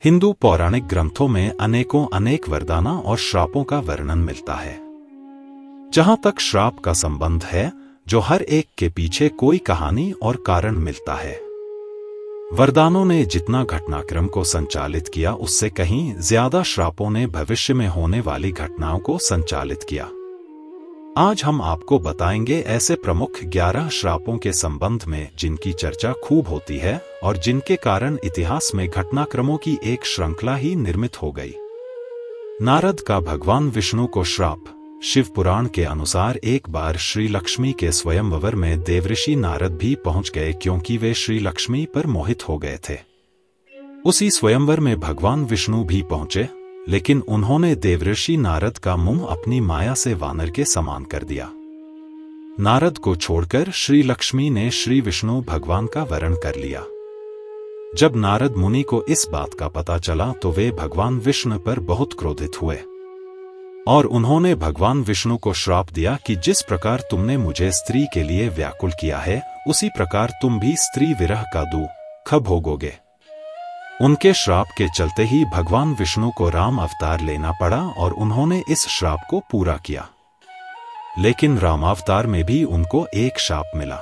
हिंदू पौराणिक ग्रंथों में अनेक वरदाना और श्रापों का वर्णन मिलता है। जहां तक श्राप का संबंध है, जो हर एक के पीछे कोई कहानी और कारण मिलता है। वरदानों ने जितना घटनाक्रम को संचालित किया, उससे कहीं ज्यादा श्रापों ने भविष्य में होने वाली घटनाओं को संचालित किया। आज हम आपको बताएंगे ऐसे प्रमुख 11 श्रापों के संबंध में जिनकी चर्चा खूब होती है और जिनके कारण इतिहास में घटनाक्रमों की एक श्रृंखला ही निर्मित हो गई। नारद का भगवान विष्णु को श्राप। शिव पुराण के अनुसार एक बार श्री लक्ष्मी के स्वयंवर में देवऋषि नारद भी पहुंच गए, क्योंकि वे श्री लक्ष्मी पर मोहित हो गए थे। उसी स्वयंवर में भगवान विष्णु भी पहुंचे, लेकिन उन्होंने देवऋषि नारद का मुंह अपनी माया से वानर के समान कर दिया। नारद को छोड़कर श्री लक्ष्मी ने श्री विष्णु भगवान का वरण कर लिया। जब नारद मुनि को इस बात का पता चला तो वे भगवान विष्णु पर बहुत क्रोधित हुए और उन्होंने भगवान विष्णु को श्राप दिया कि जिस प्रकार तुमने मुझे स्त्री के लिए व्याकुल किया है, उसी प्रकार तुम भी स्त्री विरह का दुख भोगोगे। उनके श्राप के चलते ही भगवान विष्णु को राम अवतार लेना पड़ा और उन्होंने इस श्राप को पूरा किया। लेकिन रामावतार में भी उनको एक श्राप मिला।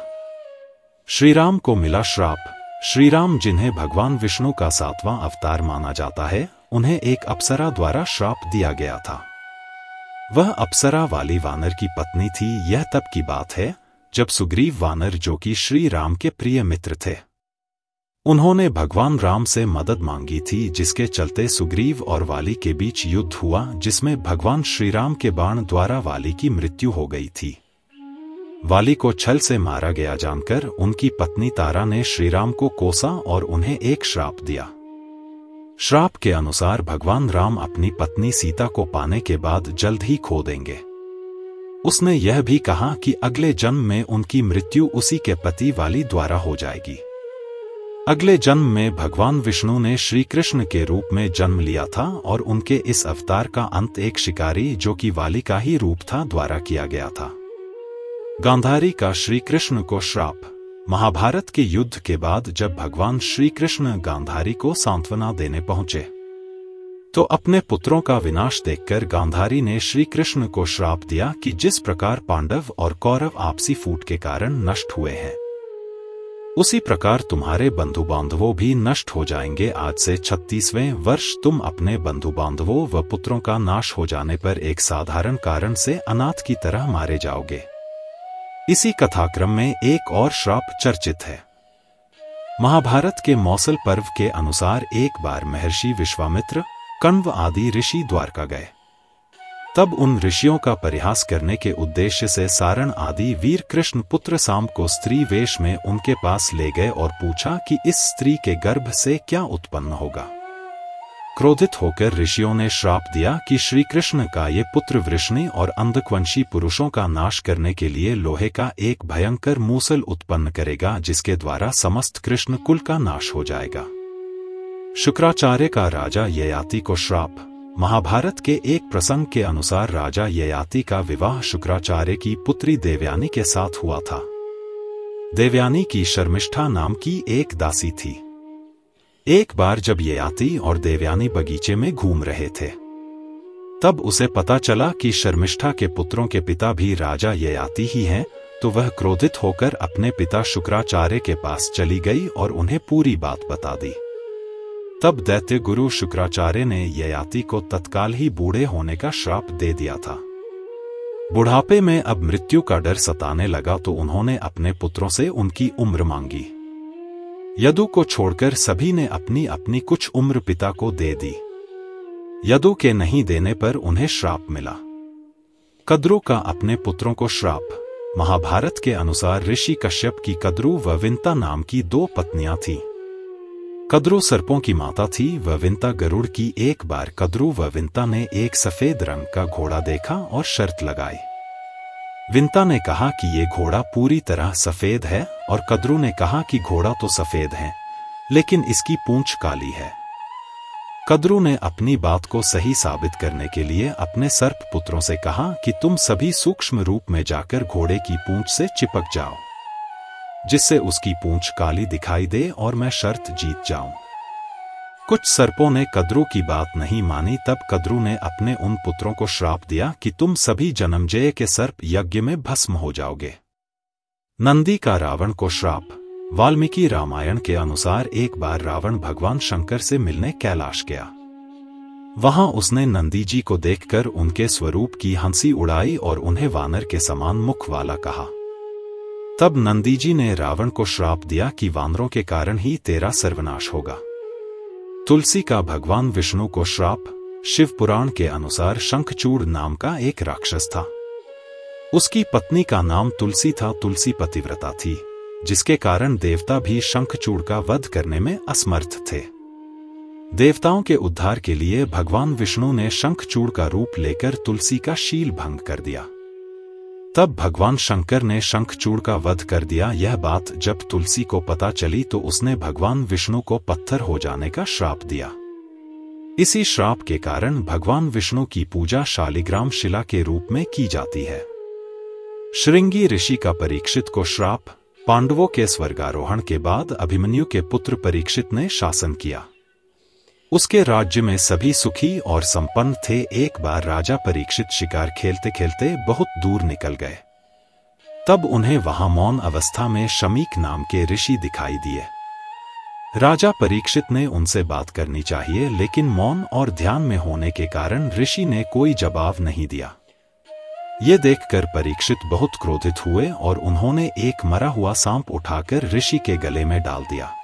श्री राम को मिला श्राप। श्री राम, जिन्हें भगवान विष्णु का 7वां अवतार माना जाता है, उन्हें एक अप्सरा द्वारा श्राप दिया गया था। वह अप्सरा वाली वानर की पत्नी थी। यह तब की बात है जब सुग्रीव वानर, जो कि श्री राम के प्रिय मित्र थे, उन्होंने भगवान राम से मदद मांगी थी, जिसके चलते सुग्रीव और वाली के बीच युद्ध हुआ, जिसमें भगवान श्री राम के बाण द्वारा वाली की मृत्यु हो गई थी। वाली को छल से मारा गया जानकर उनकी पत्नी तारा ने श्री राम को कोसा और उन्हें एक श्राप दिया। श्राप के अनुसार भगवान राम अपनी पत्नी सीता को पाने के बाद जल्द ही खो देंगे। उसने यह भी कहा कि अगले जन्म में उनकी मृत्यु उसी के पति वाली द्वारा हो जाएगी। अगले जन्म में भगवान विष्णु ने श्री कृष्ण के रूप में जन्म लिया था और उनके इस अवतार का अंत एक शिकारी, जो कि वाली का ही रूप था, द्वारा किया गया था। गांधारी का श्री कृष्ण को श्राप। महाभारत के युद्ध के बाद जब भगवान श्री कृष्ण गांधारी को सांत्वना देने पहुंचे तो अपने पुत्रों का विनाश देखकर गांधारी ने श्री कृष्ण को श्राप दिया कि जिस प्रकार पांडव और कौरव आपसी फूट के कारण नष्ट हुए हैं, उसी प्रकार तुम्हारे बंधु बांधवों भी नष्ट हो जाएंगे। आज से 36वें वर्ष तुम अपने बंधु बांधवों व पुत्रों का नाश हो जाने पर एक साधारण कारण से अनाथ की तरह मारे जाओगे। इसी कथाक्रम में एक और श्राप चर्चित है। महाभारत के मौसल पर्व के अनुसार एक बार महर्षि विश्वामित्र, कण्व आदि ऋषि द्वारका गए। तब उन ऋषियों का परिहास करने के उद्देश्य से सारण आदि वीर कृष्ण पुत्र साम को स्त्री वेश में उनके पास ले गए और पूछा कि इस स्त्री के गर्भ से क्या उत्पन्न होगा। क्रोधित होकर ऋषियों ने श्राप दिया कि श्री कृष्ण का ये पुत्र वृषणी और अंधकवंशी पुरुषों का नाश करने के लिए लोहे का एक भयंकर मूसल उत्पन्न करेगा, जिसके द्वारा समस्त कृष्ण कुल का नाश हो जाएगा। शुक्राचार्य का राजा ययाति को श्राप। महाभारत के एक प्रसंग के अनुसार राजा ययाति का विवाह शुक्राचार्य की पुत्री देवयानी के साथ हुआ था। देवयानी की शर्मिष्ठा नाम की एक दासी थी। एक बार जब ययाति और देवयानी बगीचे में घूम रहे थे, तब उसे पता चला कि शर्मिष्ठा के पुत्रों के पिता भी राजा ययाति ही हैं, तो वह क्रोधित होकर अपने पिता शुक्राचार्य के पास चली गई और उन्हें पूरी बात बता दी। तब दैत्य गुरु शुक्राचार्य ने ययाति को तत्काल ही बूढ़े होने का श्राप दे दिया था। बुढ़ापे में अब मृत्यु का डर सताने लगा तो उन्होंने अपने पुत्रों से उनकी उम्र मांगी। यदु को छोड़कर सभी ने अपनी अपनी कुछ उम्र पिता को दे दी। यदु के नहीं देने पर उन्हें श्राप मिला। कद्रु का अपने पुत्रों को श्राप। महाभारत के अनुसार ऋषि कश्यप की कद्रु व विंता नाम की 2 पत्नियां थीं। कद्रु सर्पों की माता थी व विंता गरुड़ की। एक बार कद्रु व विंता ने एक सफेद रंग का घोड़ा देखा और शर्त लगाई। विंता ने कहा कि ये घोड़ा पूरी तरह सफेद है और कद्रु ने कहा कि घोड़ा तो सफेद है, लेकिन इसकी पूंछ काली है। कद्रु ने अपनी बात को सही साबित करने के लिए अपने सर्प पुत्रों से कहा कि तुम सभी सूक्ष्म रूप में जाकर घोड़े की पूंछ से चिपक जाओ, जिससे उसकी पूंछ काली दिखाई दे और मैं शर्त जीत जाऊं। कुछ सर्पों ने कद्रू की बात नहीं मानी। तब कद्रू ने अपने उन पुत्रों को श्राप दिया कि तुम सभी जन्मजय के सर्प यज्ञ में भस्म हो जाओगे। नंदी का रावण को श्राप। वाल्मीकि रामायण के अनुसार एक बार रावण भगवान शंकर से मिलने कैलाश गया। वहां उसने नंदी जी को देखकर उनके स्वरूप की हंसी उड़ाई और उन्हें वानर के समान मुख वाला कहा। तब नंदी जी ने रावण को श्राप दिया कि वानरों के कारण ही तेरा सर्वनाश होगा। तुलसी का भगवान विष्णु को श्राप। शिव पुराण के अनुसार शंखचूड़ नाम का एक राक्षस था। उसकी पत्नी का नाम तुलसी था। तुलसी पतिव्रता थी, जिसके कारण देवता भी शंखचूड़ का वध करने में असमर्थ थे। देवताओं के उद्धार के लिए भगवान विष्णु ने शंखचूड़ का रूप लेकर तुलसी का शील भंग कर दिया। तब भगवान शंकर ने शंखचूड़ का वध कर दिया। यह बात जब तुलसी को पता चली तो उसने भगवान विष्णु को पत्थर हो जाने का श्राप दिया। इसी श्राप के कारण भगवान विष्णु की पूजा शालिग्राम शिला के रूप में की जाती है। श्रृंगी ऋषि का परीक्षित को श्राप। पांडवों के स्वर्गारोहण के बाद अभिमन्यु के पुत्र परीक्षित ने शासन किया। उसके राज्य में सभी सुखी और संपन्न थे। एक बार राजा परीक्षित शिकार खेलते खेलते बहुत दूर निकल गए। तब उन्हें वहां मौन अवस्था में शमीक नाम के ऋषि दिखाई दिए। राजा परीक्षित ने उनसे बात करनी चाहिए, लेकिन मौन और ध्यान में होने के कारण ऋषि ने कोई जवाब नहीं दिया। ये देखकर परीक्षित बहुत क्रोधित हुए और उन्होंने एक मरा हुआ सांप उठाकर ऋषि के गले में डाल दिया।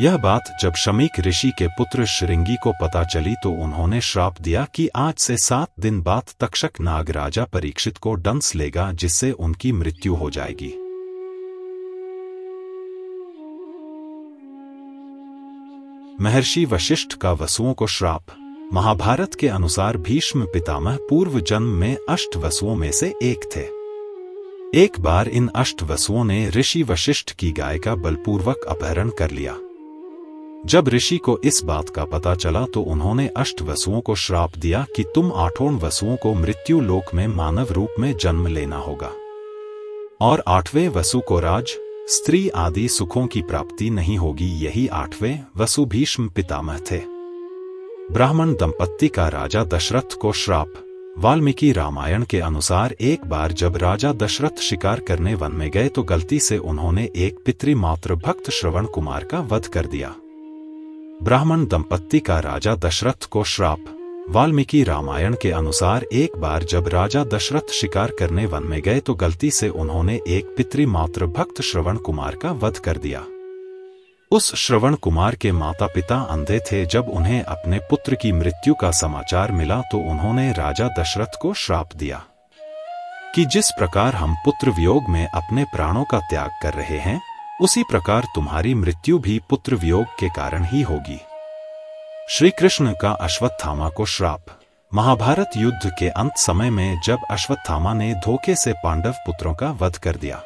यह बात जब शमीक ऋषि के पुत्र श्रृंगी को पता चली तो उन्होंने श्राप दिया कि आज से 7 दिन बाद तक्षक नाग राजा परीक्षित को डंस लेगा, जिससे उनकी मृत्यु हो जाएगी। महर्षि वशिष्ठ का वसुओं को श्राप। महाभारत के अनुसार भीष्म पितामह पूर्व जन्म में अष्टवसुओं में से एक थे। एक बार इन अष्टवसुओं ने ऋषि वशिष्ठ की गाय का बलपूर्वक अपहरण कर लिया। जब ऋषि को इस बात का पता चला तो उन्होंने अष्टवसुओं को श्राप दिया कि तुम 8वें वसुओं को मृत्यु लोक में मानव रूप में जन्म लेना होगा और 8वें वसु को राज, स्त्री आदि सुखों की प्राप्ति नहीं होगी। यही 8वें वसु भीष्म पितामह थे। ब्राह्मण दंपत्ति का राजा दशरथ को श्राप। वाल्मीकि रामायण के अनुसार एक बार जब राजा दशरथ शिकार करने वन में गए तो गलती से उन्होंने एक पितृमात्र भक्त श्रवण कुमार का वध कर दिया। ब्राह्मण दंपत्ति का राजा दशरथ को श्राप। वाल्मीकि रामायण के अनुसार एक बार जब राजा दशरथ शिकार करने वन में गए तो गलती से उन्होंने एक पितृमात्र भक्त श्रवण कुमार का वध कर दिया। उस श्रवण कुमार के माता पिता अंधे थे। जब उन्हें अपने पुत्र की मृत्यु का समाचार मिला तो उन्होंने राजा दशरथ को श्राप दिया कि जिस प्रकार हम पुत्र वियोग में अपने प्राणों का त्याग कर रहे हैं, उसी प्रकार तुम्हारी मृत्यु भी पुत्र वियोग के कारण ही होगी। श्री कृष्ण का अश्वत्थामा को श्राप। महाभारत युद्ध के अंत समय में जब अश्वत्थामा ने धोखे से पांडव पुत्रों का वध कर दिया,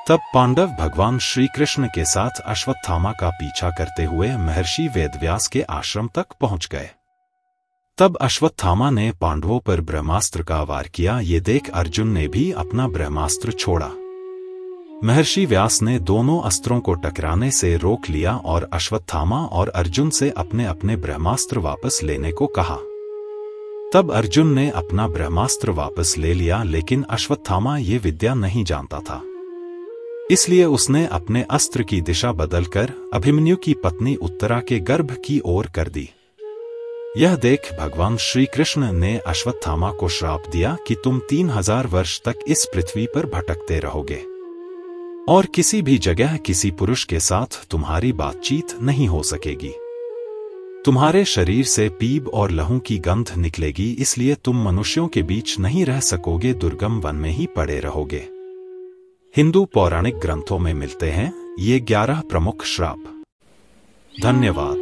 तब पांडव भगवान श्री कृष्ण के साथ अश्वत्थामा का पीछा करते हुए महर्षि वेदव्यास के आश्रम तक पहुंच गए। तब अश्वत्थामा ने पांडवों पर ब्रह्मास्त्र का वार किया। ये देख अर्जुन ने भी अपना ब्रह्मास्त्र छोड़ा। महर्षि व्यास ने दोनों अस्त्रों को टकराने से रोक लिया और अश्वत्थामा और अर्जुन से अपने अपने ब्रह्मास्त्र वापस लेने को कहा। तब अर्जुन ने अपना ब्रह्मास्त्र वापस ले लिया, लेकिन अश्वत्थामा ये विद्या नहीं जानता था, इसलिए उसने अपने अस्त्र की दिशा बदलकर अभिमन्यु की पत्नी उत्तरा के गर्भ की ओर कर दी। यह देख भगवान श्री कृष्ण ने अश्वत्थामा को श्राप दिया कि तुम 3000 वर्ष तक इस पृथ्वी पर भटकते रहोगे और किसी भी जगह किसी पुरुष के साथ तुम्हारी बातचीत नहीं हो सकेगी। तुम्हारे शरीर से पीप और लहू की गंध निकलेगी, इसलिए तुम मनुष्यों के बीच नहीं रह सकोगे, दुर्गम वन में ही पड़े रहोगे। हिंदू पौराणिक ग्रंथों में मिलते हैं ये 11 प्रमुख श्राप। धन्यवाद।